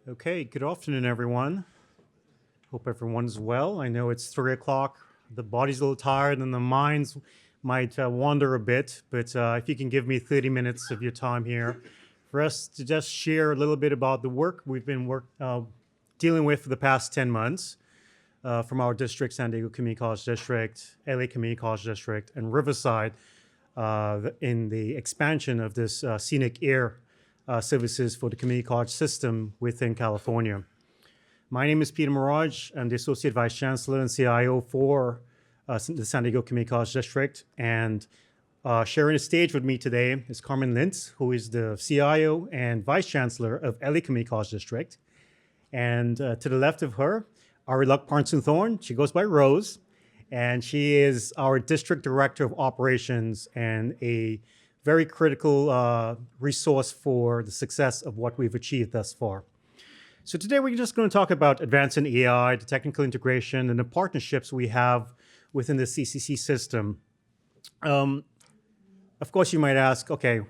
Okay, good afternoon, everyone. Hope everyone's well. I know it's 3 o'clock. The body's a little tired and the minds might wander a bit, but if you can give me 30 minutes of your time here for us to just share a little bit about the work we've been dealing with for the past 10 months from our district, San Diego Community College District, LA Community College District, and Riverside in the expansion of this scenic air services for the community college system within California. My name is Peter Maharaj. I'm the Associate Vice Chancellor and CIO for the San Diego Community College District. And sharing the stage with me today is Carmen Lintz, who is the CIO and Vice Chancellor of LA Community College District. And to the left of her, Arilak Parnson-Thorne. She goes by Rose. And she is our District Director of Operations and a very critical resource for the success of what we've achieved thus far. So today we're just going to talk about advancing AI, the technical integration, and the partnerships we have within the CCC system. Of course, you might ask, okay,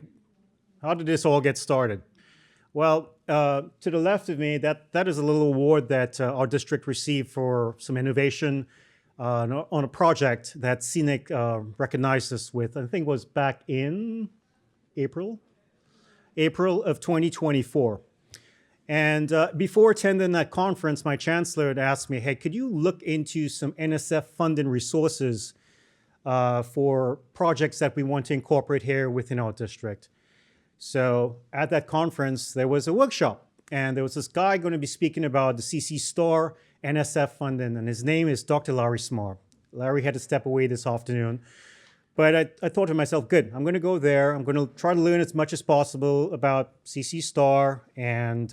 how did this all get started? Well, to the left of me, that is a little award that our district received for some innovation on a project that CENIC recognized us with. I think it was back in April of 2024. And before attending that conference, my chancellor had asked me, hey, could you look into some NSF funding resources for projects that we want to incorporate here within our district? So at that conference, there was a workshop, and there was this guy going to be speaking about the CC Star NSF funding, and his name is Dr. Larry Smar. Larry had to step away this afternoon, but I thought to myself, good, I'm going to go there. I'm going to try to learn as much as possible about CC Star and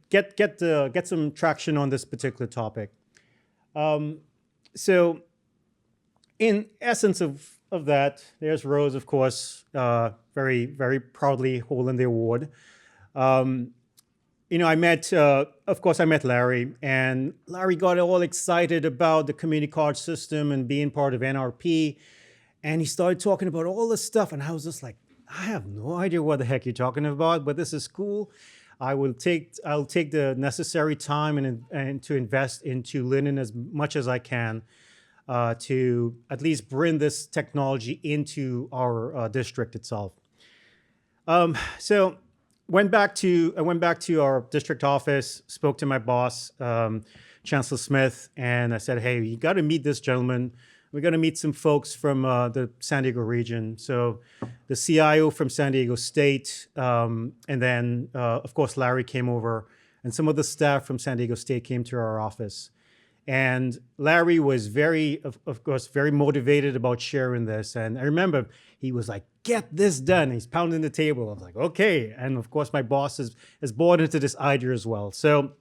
get some traction on this particular topic. So in essence of that, there's Rose, of course, very, very proudly holding the award. I met Larry, and Larry got all excited about the community college system and being part of NRP. And he started talking about all this stuff. And I was just like, I have no idea what the heck you're talking about, but this is cool. I'll take the necessary time and to invest into learning as much as I can to at least bring this technology into our district itself. So I went back to our district office, spoke to my boss, Chancellor Smith, and I said, hey, you got to meet this gentleman. We're going to meet some folks from the San Diego region. So the CIO from San Diego State, and then, of course, Larry came over, and some of the staff from San Diego State came to our office. And Larry was of course, very motivated about sharing this. And I remember he was like, get this done. He's pounding the table. I was like, okay. And of course, my boss has bought into this idea as well. So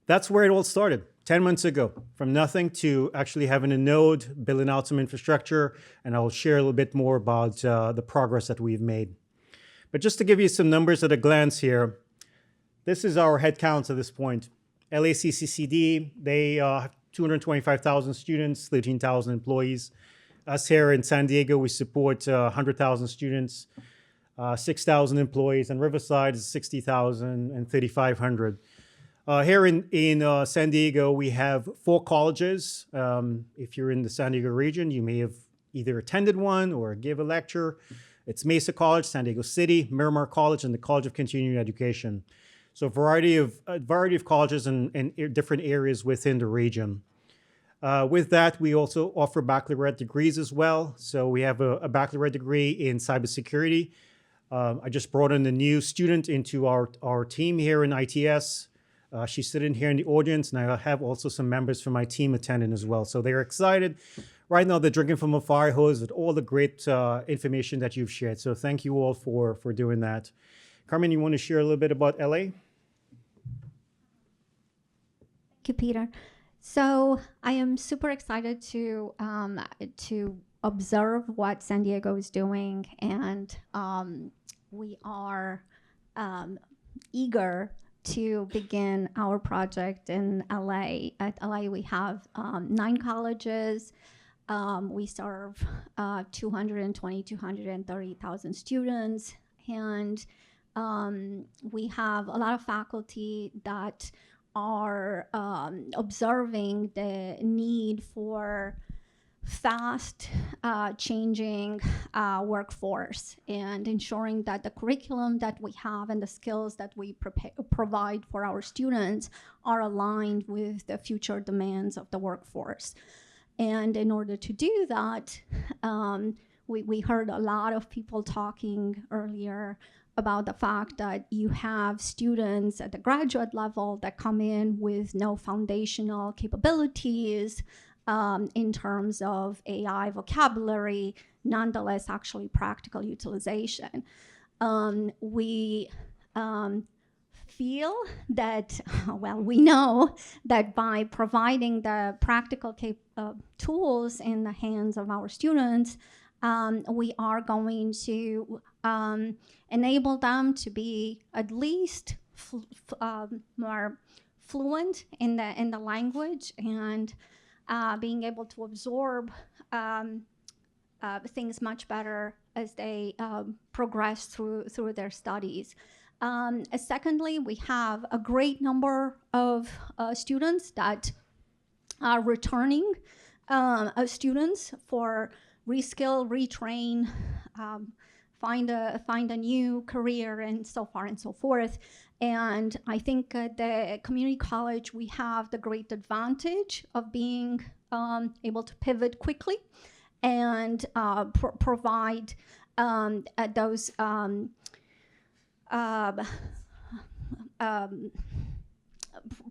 that's where it all started 10 months ago, from nothing to actually having a node, building out some infrastructure. And I'll share a little bit more about the progress that we've made. But just to give you some numbers at a glance here, this is our head count at this point. LACCD, they have 225,000 students, 13,000 employees. Us here in San Diego, we support 100,000 students, 6,000 employees, and Riverside is 60,000 and 3,500. Here in San Diego, we have 4 colleges. If you're in the San Diego region, you may have either attended one or give a lecture. It's Mesa College, San Diego City, Miramar College, and the College of Continuing Education. So a variety of colleges in different areas within the region. With that, we also offer baccalaureate degrees as well. So we have a baccalaureate degree in cybersecurity. I just brought in a new student into our team here in ITS. She's sitting here in the audience, and I have also some members from my team attending as well. So they're excited. Right now, they're drinking from a fire hose with all the great information that you've shared. So thank you all for doing that. Carmen, you want to share a little bit about LA? Thank you, Peter. So I am super excited to observe what San Diego is doing, and we are eager to begin our project in LA. At LA, we have 9 colleges. We serve 230,000 students, and We have a lot of faculty that are observing the need for fast changing workforce and ensuring that the curriculum that we have and the skills that we provide for our students are aligned with the future demands of the workforce. And in order to do that, we heard a lot of people talking earlier about the fact that you have students at the graduate level that come in with no foundational capabilities in terms of AI vocabulary, nonetheless actually practical utilization. We feel that, well, we know that by providing the practical tools in the hands of our students, we are going to enable them to be at least more fluent in the language and being able to absorb things much better as they progress through their studies. Secondly, we have a great number of students that are returning students for reskill, retrain, find a new career, and so far and so forth. And I think at the community college, we have the great advantage of being able to pivot quickly and provide those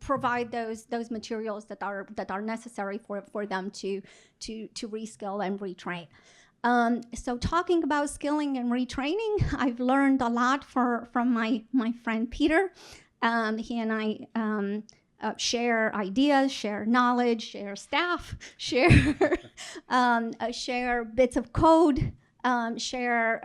provide those materials that are necessary for them to reskill and retrain. So talking about skilling and retraining, I've learned a lot from my friend Peter. He and I share ideas, share knowledge, share staff, share share bits of code, share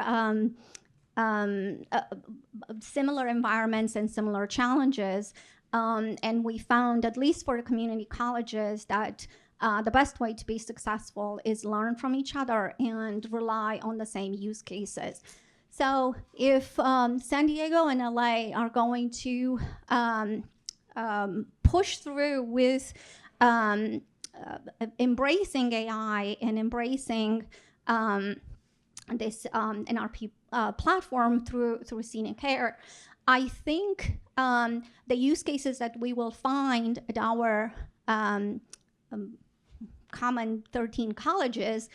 similar environments and similar challenges. And we found, at least for the community colleges, that the best way to be successful is learn from each other and rely on the same use cases. So if San Diego and LA are going to push through with embracing AI and embracing this NRP platform through CENIC, I think the use cases that we will find at our common 13 colleges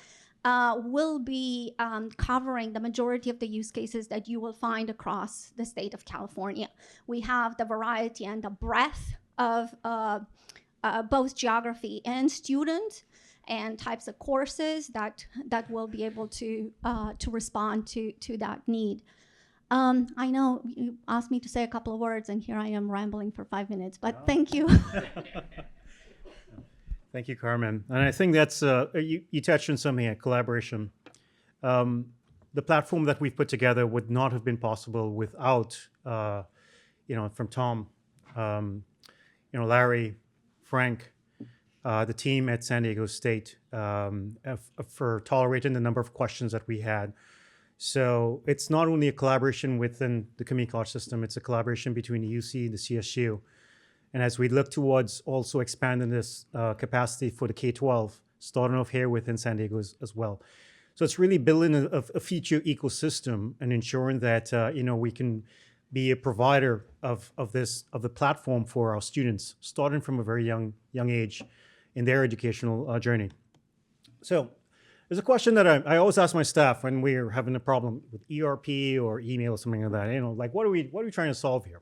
will be covering the majority of the use cases that you will find across the state of California. We have the variety and the breadth of both geography and student and types of courses that will be able to respond to that need. I know you asked me to say a couple of words, and here I am rambling for 5 minutes, but thank you. Thank you, Carmen. And I think that's, you touched on something here, collaboration. The platform that we've put together would not have been possible without, from Tom, Larry, Frank, the team at San Diego State for tolerating the number of questions that we had. So it's not only a collaboration within the community college system, it's a collaboration between the UC and the CSU. And as we look towards also expanding this capacity for the K-12, starting off here within San Diego as well. So it's really building a future ecosystem and ensuring that we can be a provider of the platform for our students, starting from a very young age in their educational journey. So there's a question that I always ask my staff when we're having a problem with ERP or email or something like that. Like what are we trying to solve here?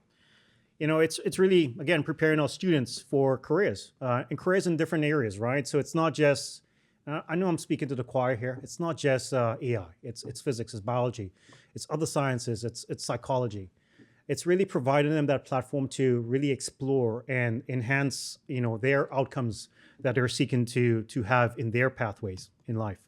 It's really, again, preparing our students for careers, and careers in different areas, right? So it's not just, I know I'm speaking to the choir here, it's not just AI, it's physics, it's biology, it's other sciences, it's psychology. It's really providing them that platform to really explore and enhance, their outcomes that they're seeking to have in their pathways in life.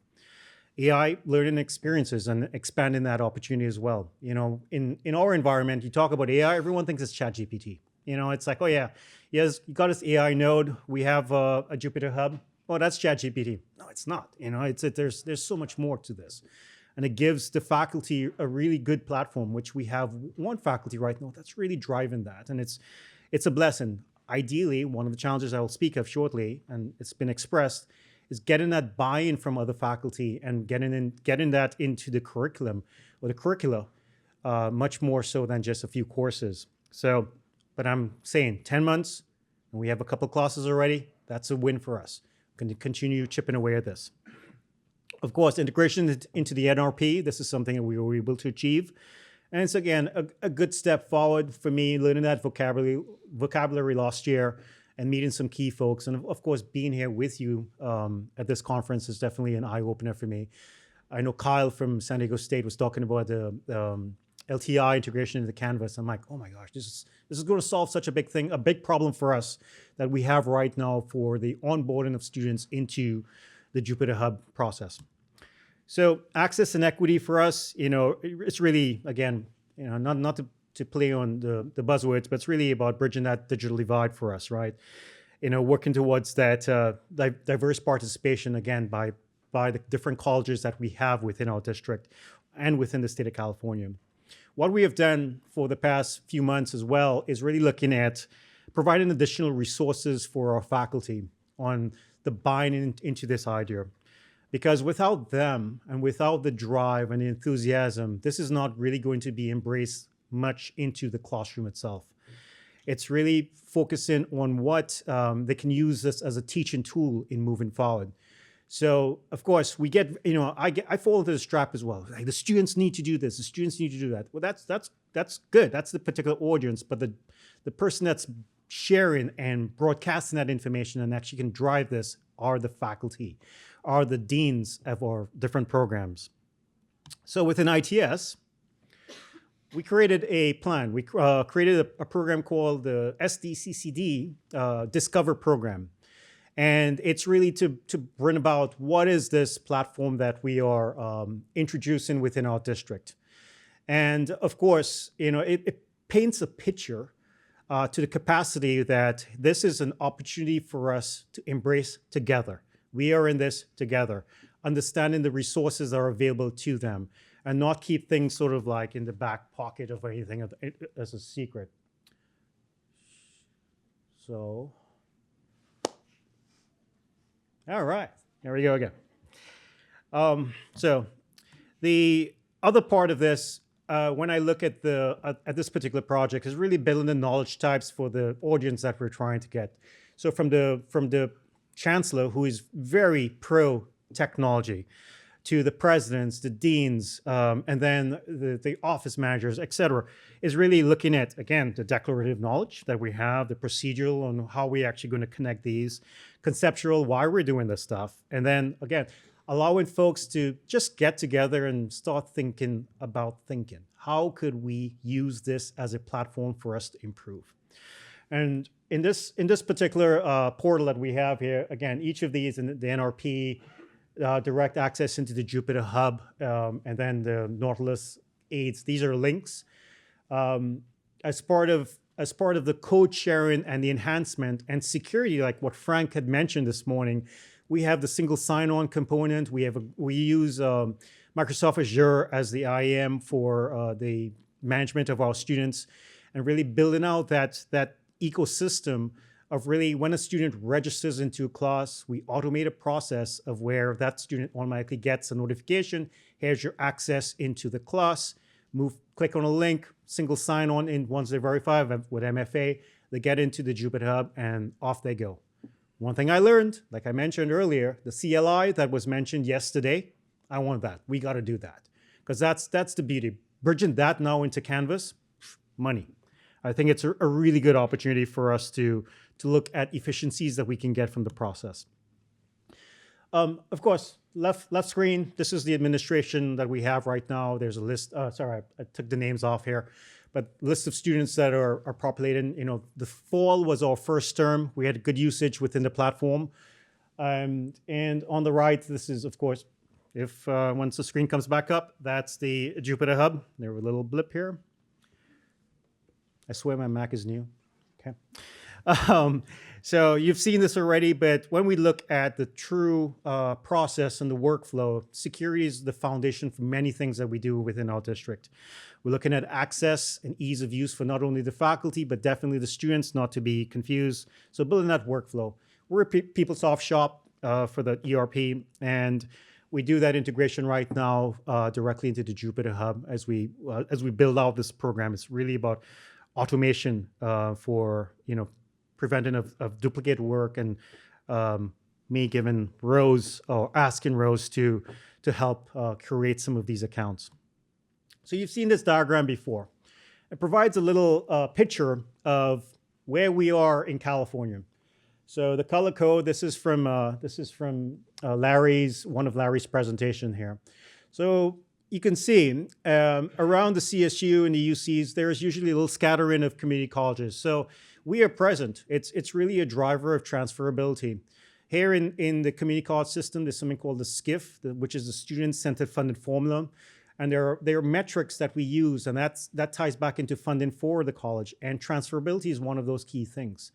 AI learning experiences and expanding that opportunity as well. In our environment, you talk about AI, everyone thinks it's ChatGPT. It's like, oh yeah, yes, you got this AI node. We have a Jupyter Hub. Oh, that's ChatGPT. No, it's not. There's so much more to this. and it gives the faculty a really good platform, which we have one faculty right now that's really driving that, and it's a blessing. Ideally, one of the challenges I will speak of shortly, and it's been expressed, is getting that buy-in from other faculty and getting that into the curriculum or the curricula, much more so than just a few courses. So, but I'm saying 10 months, and we have a couple classes already. That's a win for us. Going to continue chipping away at this. Of course, integration into the NRP, this is something that we were able to achieve. And it's, again, a good step forward for me, learning that vocabulary last year and meeting some key folks. And of course, being here with you at this conference is definitely an eye-opener for me. I know Kyle from San Diego State was talking about the LTI integration into Canvas. I'm like, oh my gosh, this is going to solve such a big thing, a big problem for us that we have right now for the onboarding of students into the Jupyter Hub process. So access and equity for us, it's really, again, not to play on the buzzwords, but it's really about bridging that digital divide for us, right? Working towards that diverse participation, again, by the different colleges that we have within our district and within the state of California. What we have done for the past few months as well is really looking at providing additional resources for our faculty on the buying into this idea. Because without them and without the drive and the enthusiasm, this is not really going to be embraced much into the classroom itself. It's really focusing on what they can use this as a teaching tool in moving forward. So, of course, we get, I fall into this trap as well. Like, the students need to do this, the students need to do that. Well, that's good. That's the particular audience, but the person that's sharing and broadcasting that information and actually can drive this are the faculty, are the deans of our different programs. So within ITS, we created a plan. We created a program called the SDCCD Discover program. And it's really to bring about what is this platform that we are introducing within our district. And of course, it paints a picture to the capacity that this is an opportunity for us to embrace together. We are in this together, understanding the resources that are available to them and not keep things sort of like in the back pocket of anything as a secret. So, all right, there we go again. So the other part of this, when I look at this particular project, is really building the knowledge types for the audience that we're trying to get. So from the Chancellor, who is very pro technology, to the presidents, the deans, and then the office managers, et cetera, is really looking at, again, the declarative knowledge that we have, the procedural on how we're actually going to connect these, conceptual, why we're doing this stuff, and then, again, allowing folks to just get together and start thinking about thinking. How could we use this as a platform for us to improve? And in this particular portal that we have here, again, each of these in the NRP, direct access into the Jupyter Hub, and then the Nautilus aids. These are links. As part of the code sharing and the enhancement and security, like what Frank had mentioned this morning, we have the single sign-on component. We use Microsoft Azure as the IAM for the management of our students, and really building out that ecosystem of really, when a student registers into a class, we automate a process of where that student automatically gets a notification. Here's your access into the class. Click on a link, single sign-on in once they verify with MFA, they get into the Jupyter Hub and off they go. One thing I learned, like I mentioned earlier, the CLI that was mentioned yesterday, I want that. We got to do that, because that's the beauty. Bridging that now into Canvas, money. I think it's a really good opportunity for us to look at efficiencies that we can get from the process. Of course, left screen, this is the administration that we have right now. There's a list, sorry, I took the names off here, but list of students that are populating. The fall was our first term. We had good usage within the platform. And on the right, this is, of course, if once the screen comes back up, that's the Jupyter Hub. There was a little blip here. I swear my Mac is new. Okay. Um, so you've seen this already, but when we look at the true process and the workflow, security is the foundation for many things that we do within our district. We're looking at access and ease of use for not only the faculty, but definitely the students, not to be confused. So building that workflow. We're a PeopleSoft shop for the ERP, and we do that integration right now directly into the Jupyter Hub as we build out this program. It's really about automation for preventing of duplicate work, and me giving Rose or asking Rose to help create some of these accounts. So you've seen this diagram before. It provides a little picture of where we are in California. So the color code, this is from Larry's, one of Larry's presentation here. So you can see around the CSU and the UCs, there's usually a little scattering of community colleges. So we are present. It's really a driver of transferability. Here in the community college system, there's something called the SCIF, which is the Student-Centered Funded Formula. And there are metrics that we use, and that ties back into funding for the college. And transferability is one of those key things.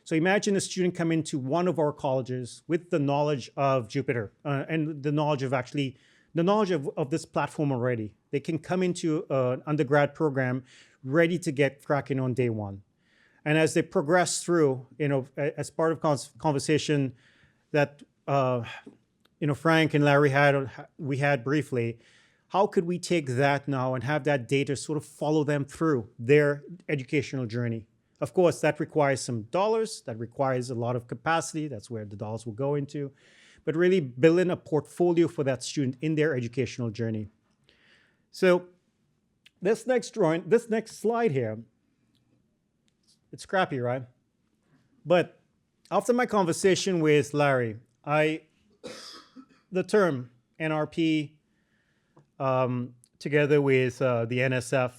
So imagine a student come into one of our colleges with the knowledge of Jupyter and the knowledge of this platform already. They can come into an undergrad program ready to get cracking on day one. And as they progress through, as part of conversation that Frank and Larry we had briefly, how could we take that now and have that data sort of follow them through their educational journey? Of course, that requires some dollars, that requires a lot of capacity, that's where the dollars will go into, but really building a portfolio for that student in their educational journey. So this next slide here, it's scrappy, right? But after my conversation with Larry, the term NRP, together with the NSF,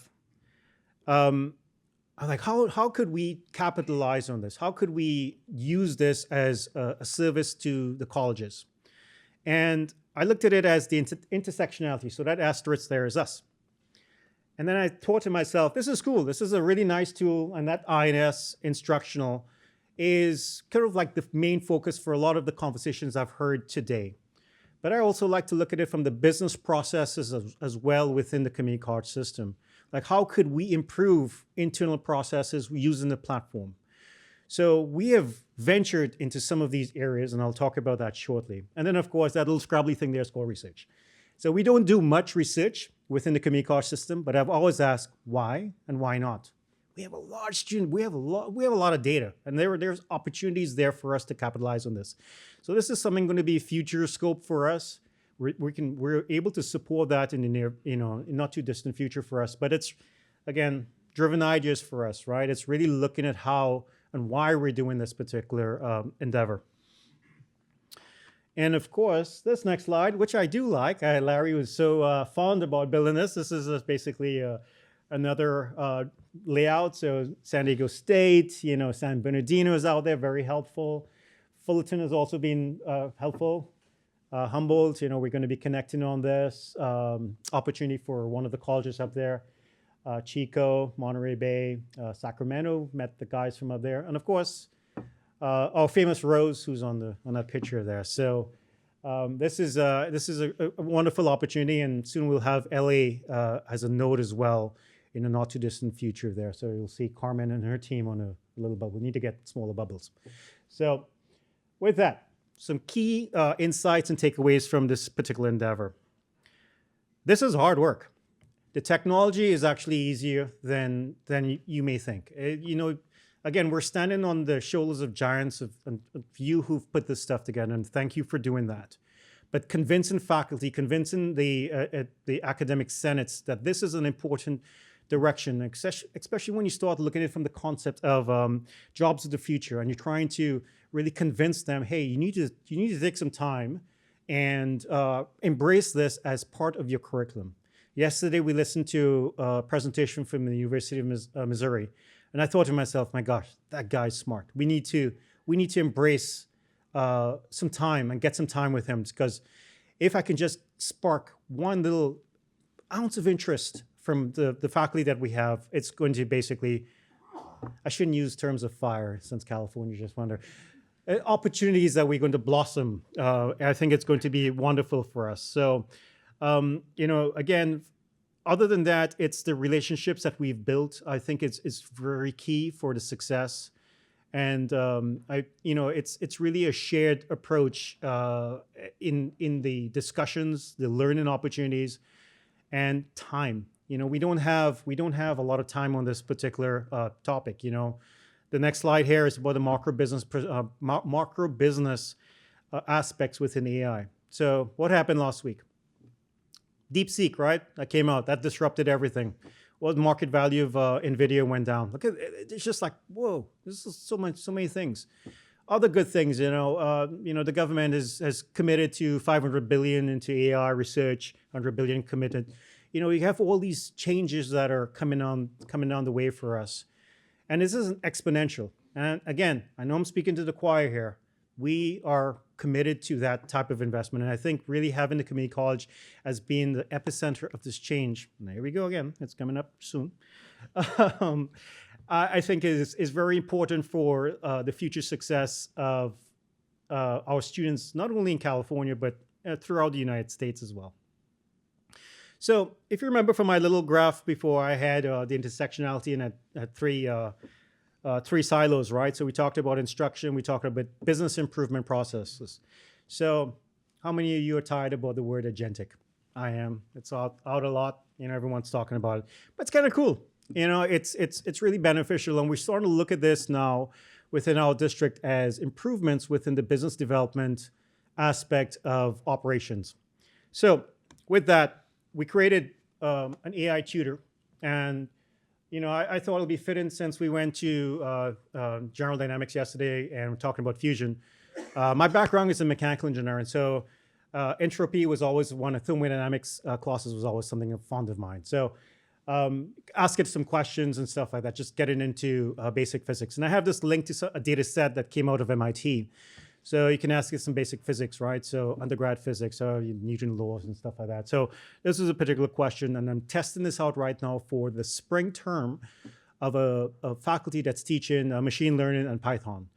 I'm like, how could we capitalize on this? How could we use this as a service to the colleges? And I looked at it as the intersectionality. So that asterisk there is us. And then I thought to myself, this is cool. This is a really nice tool. And that INS instructional is kind of like the main focus for a lot of the conversations I've heard today. But I also like to look at it from the business processes as well within the community college system. Like, how could we improve internal processes using the platform? So we have ventured into some of these areas, and I'll talk about that shortly. And then, of course, that little scrabbly thing there is called research. So we don't do much research within the community college system, but I've always asked why and why not. We have a large student, we have a lot of data, and there's opportunities there for us to capitalize on this. So this is something going to be future scope for us. We're able to support that in the near, not too distant future for us. But it's, again, driven ideas for us, right? It's really looking at how and why we're doing this particular endeavor. And of course, this next slide, which I do like, Larry was so fond about building this. This is basically another layout. So San Diego State, San Bernardino is out there, very helpful. Fullerton has also been helpful. Humboldt, we're going to be connecting on this. Opportunity for one of the colleges up there. Chico, Monterey Bay, Sacramento, met the guys from up there. And of course, our famous Rose, who's on that picture there. So this is a wonderful opportunity, and soon we'll have LA as a node as well in a not too distant future there. So you'll see Carmen and her team on a little bubble. We need to get smaller bubbles. So with that, some key insights and takeaways from this particular endeavor. This is hard work. The technology is actually easier than you may think. Again, we're standing on the shoulders of giants, of you who've put this stuff together, and thank you for doing that. But convincing faculty, convincing the academic senates that this is an important direction, especially when you start looking at it from the concept of jobs of the future, and you're trying to really convince them, hey, you need to take some time and embrace this as part of your curriculum. Yesterday, we listened to a presentation from the University of Missouri, and I thought to myself, my gosh, that guy's smart. We need to embrace some time and get some time with him, because if I can just spark one little ounce of interest from the faculty that we have, it's going to basically I shouldn't use terms of fire since California just wonder. Opportunities that we're going to blossom. I think it's going to be wonderful for us. So, again, other than that, it's the relationships that we've built. I think it's very key for the success. And it's really a shared approach in the discussions, the learning opportunities, and time. We don't have a lot of time on this particular topic. The next slide here is about the macro business aspects within AI. So what happened last week? DeepSeek, right? That came out. That disrupted everything. Well, the market value of NVIDIA went down. Look at it. It's just like, whoa, this is so many things. Other good things, the government has committed to 500 billion into AI research, 100 billion committed. You have all these changes that are coming down the way for us. And this isn't exponential. And again, I know I'm speaking to the choir here. We are committed to that type of investment. And I think really having the community college as being the epicenter of this change, and there we go again, it's coming up soon, I think is very important for the future success of our students, not only in California, but throughout the United States as well. So if you remember from my little graph before, I had the intersectionality and had three silos, right? So we talked about instruction, we talked about business improvement processes. So how many of you are tired about the word agentic? I am. It's out a lot. Everyone's talking about it, but it's kind of cool. It's really beneficial, and we're starting to look at this now within our district as improvements within the business development aspect of operations. So with that, we created an AI tutor, and I thought it'd be fitting since we went to General Dynamics yesterday and we're talking about fusion. My background is in mechanical engineering, so entropy was always one of thermodynamics classes was always something fond of mine. So ask it some questions and stuff like that, just getting into basic physics. And I have this link to a data set that came out of MIT. So you can ask it some basic physics, right? So undergrad physics, Newton laws and stuff like that. So this is a particular question, and I'm testing this out right now for the spring term of a faculty that's teaching machine learning and Python.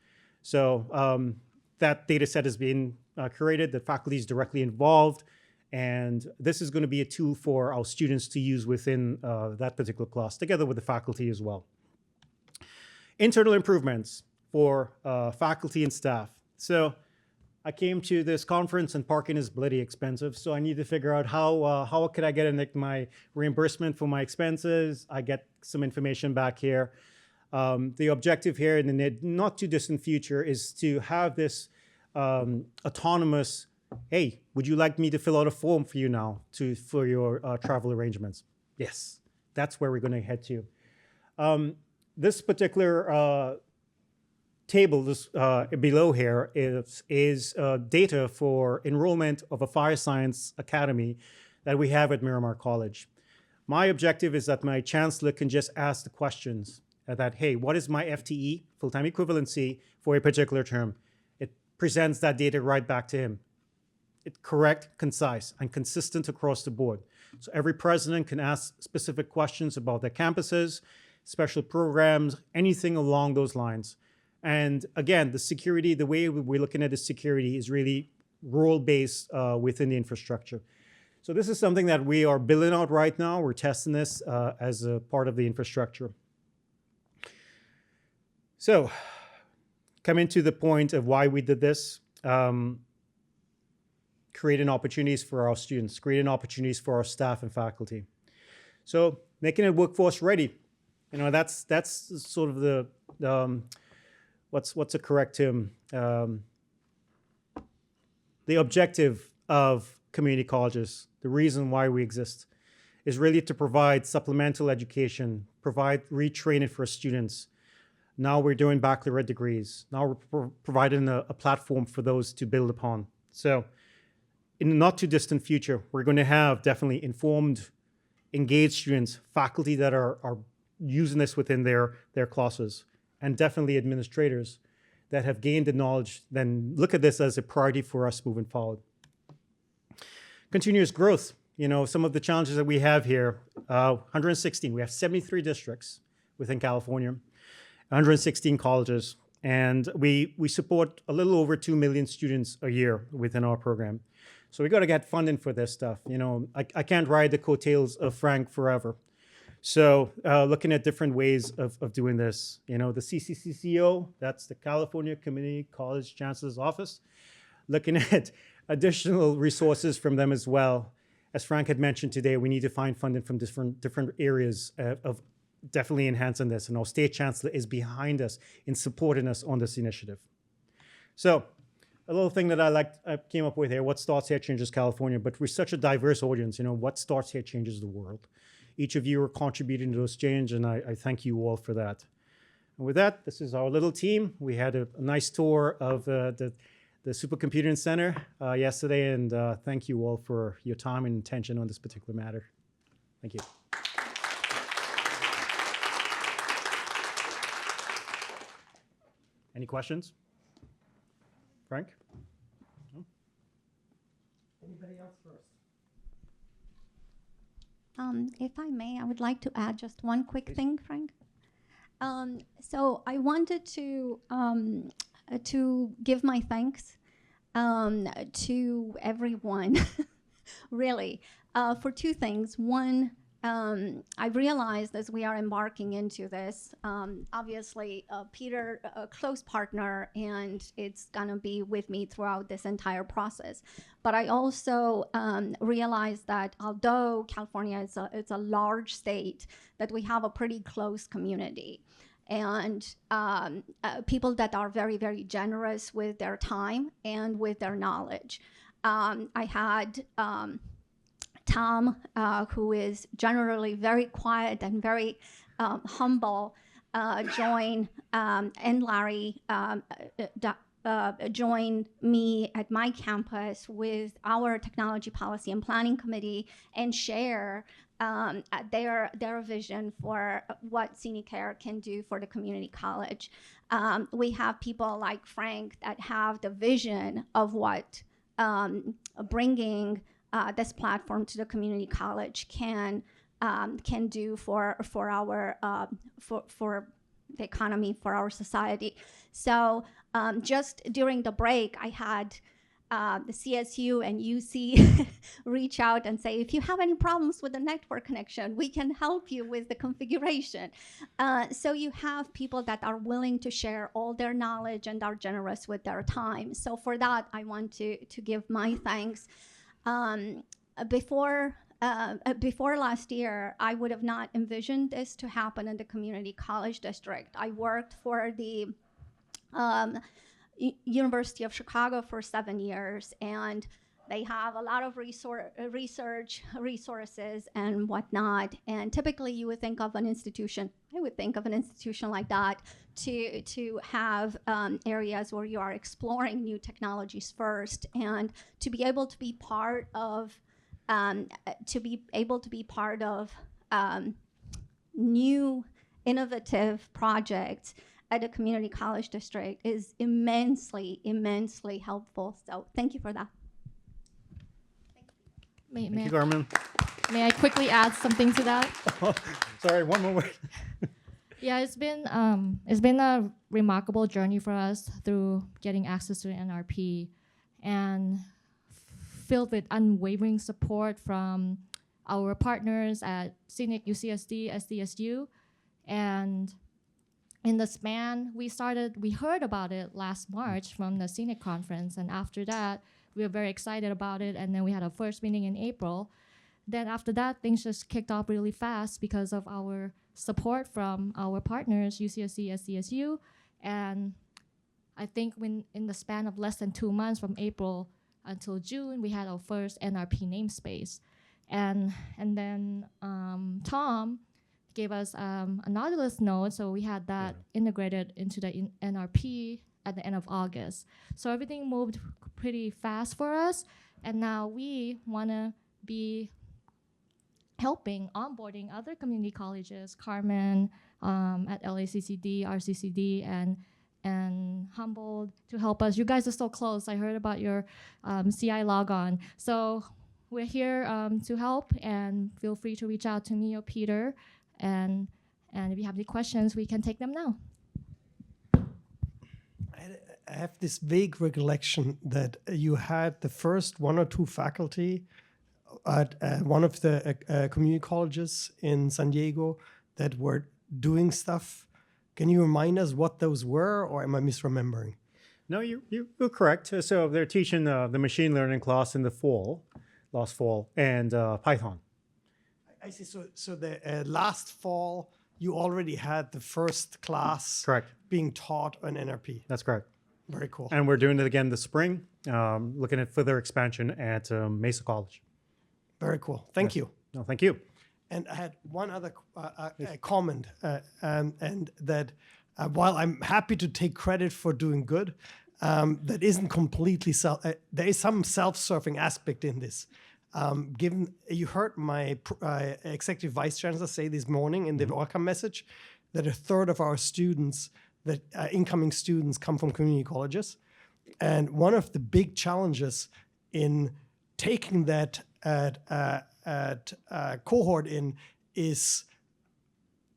So that data set is being created, the faculty is directly involved, and this is going to be a tool for our students to use within that particular class, together with the faculty as well. Internal improvements for faculty and staff. So I came to this conference and parking is bloody expensive. So I need to figure out how could I get my reimbursement for my expenses. I get some information back here. The objective here in the not too distant future is to have this autonomous, hey, would you like me to fill out a form for you now for your travel arrangements? Yes, that's where we're going to head to. This particular table below here is data for enrollment of a fire science academy that we have at Miramar College. My objective is that my chancellor can just ask the questions that, hey, what is my FTE, full-time equivalency, for a particular term? It presents that data right back to him. It's correct, concise, and consistent across the board. So every president can ask specific questions about their campuses, special programs, anything along those lines. And again, the security, the way we're looking at the security is really role-based within the infrastructure. So this is something that we are building out right now. We're testing this as a part of the infrastructure. So coming to the point of why we did this, creating opportunities for our students, creating opportunities for our staff and faculty. So making it workforce ready. That's sort of the what's a correct term? The objective of community colleges, the reason why we exist, is really to provide supplemental education, provide retraining for students. Now we're doing baccalaureate degrees. Now we're providing a platform for those to build upon. So in the not too distant future, we're going to have definitely informed, engaged students, faculty that are using this within their classes, and definitely administrators that have gained the knowledge, then look at this as a priority for us moving forward. Continuous growth. Some of the challenges that we have here, 116, we have 73 districts within California. 116 colleges, and we support a little over 2 million students a year within our program. So we got to get funding for this stuff. You know, I can't ride the coattails of Frank forever. So looking at different ways of doing this, you know, the CCCCO, that's the California Community College Chancellor's Office, looking at additional resources from them as well. As Frank had mentioned today, we need to find funding from different areas of definitely enhancing this. And our state chancellor is behind us in supporting us on this initiative. So a little thing that I came up with here, what starts here changes California, but we're such a diverse audience, you know, what starts here changes the world. Each of you are contributing to those change, and I thank you all for that. And with that, this is our little team. We had a nice tour of the Supercomputing Center yesterday, and thank you all for your time and attention on this particular matter. Thank you. Any questions? Frank? No? Anybody else first? If I may, I would like to add just one quick thing, Frank. So I wanted to give my thanks to everyone, really, for two things. One, I realized as we are embarking into this, obviously Peter, a close partner, and it's gonna be with me throughout this entire process. But I also realized that although California is a large state, that we have a pretty close community. And people that are very, very generous with their time and with their knowledge. I had Tom, who is generally very quiet and very humble, join, and Larry join me at my campus with our Technology Policy and Planning Committee and share their vision for what CENIC can do for the community college. We have people like Frank that have the vision of what bringing this platform to the community college can do for the economy, for our society. So just during the break, I had the CSU and UC reach out and say, if you have any problems with the network connection, we can help you with the configuration. So you have people that are willing to share all their knowledge and are generous with their time. So for that, I want to give my thanks. Before last year, I would have not envisioned this to happen in the community college district. I worked for the University of Chicago for 7 years, and they have a lot of research resources and whatnot. And typically you would think of an institution, I would think of an institution like that to have areas where you are exploring new technologies first, and to be able to be part of new innovative projects at a community college district is immensely, immensely helpful. So thank you for that. Thank you, Carmen. May I quickly add something to that? Sorry, one more word. Yeah, it's been a remarkable journey for us through getting access to the NRP, and filled with unwavering support from our partners at CENIC, UCSD, SDSU, and in the span, we heard about it last March from the CENIC conference, and after that, we were very excited about it, and then we had our first meeting in April. Then after that, things just kicked off really fast because of our support from our partners, UCSD, SDSU, and I think in the span of less than 2 months, from April until June, we had our first NRP namespace. And then Tom gave us a Nautilus node, so we had that integrated into the NRP at the end of August. So everything moved pretty fast for us, and now we want to be helping onboarding other community colleges, Carmen at LACCD, RCCD, and Humboldt to help us. You guys are so close. I heard about your CI logon. So we're here to help, and feel free to reach out to me or Peter. And if you have any questions, we can take them now. I have this vague recollection that you had the first 1 or 2 faculty at one of the community colleges in San Diego that were doing stuff. Can you remind us what those were, or am I misremembering? No, you're correct. So they're teaching the machine learning class in the last fall, and Python. I see. So the last fall, you already had the first class Correct. being taught on NRP. That's correct. Very cool. And we're doing it again this spring, looking at further expansion at Mesa College. Very cool. Thank you. No, thank you. And I had one other comment, and that while I'm happy to take credit for doing good, that isn't completely there is some self-serving aspect in this. Given you heard my executive vice chancellor say this morning in the welcome message that a third of our students, that incoming students, come from community colleges, and one of the big challenges in taking that cohort in is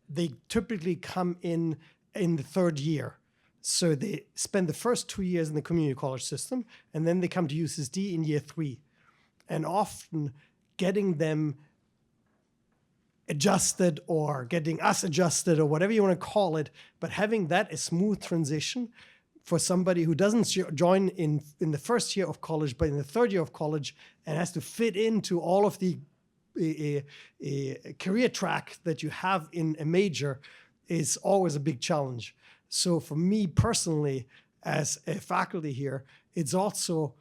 they typically come in the third year. So they spend the first 2 years in the community college system, and then they come to UCSD in year 3. And often getting them adjusted or getting us adjusted or whatever you want to call it, but having that a smooth transition for somebody who doesn't join in the first year of college, but in the third year of college and has to fit into all of the career track that you have in a major is always a big challenge. So for me personally, as a faculty here, it's also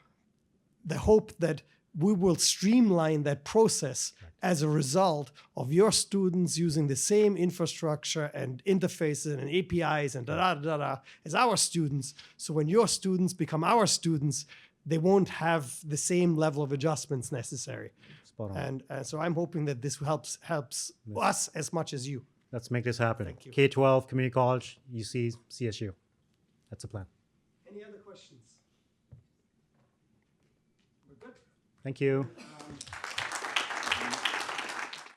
the hope that we will streamline that process as a result of your students using the same infrastructure and interfaces and APIs and as our students. So when your students become our students, they won't have the same level of adjustments necessary. Spot on. And so I'm hoping that this helps us as much as you. Let's make this happen. Thank you. K-12, community college, UC, CSU. That's the plan. Any other questions? We're good. Thank you.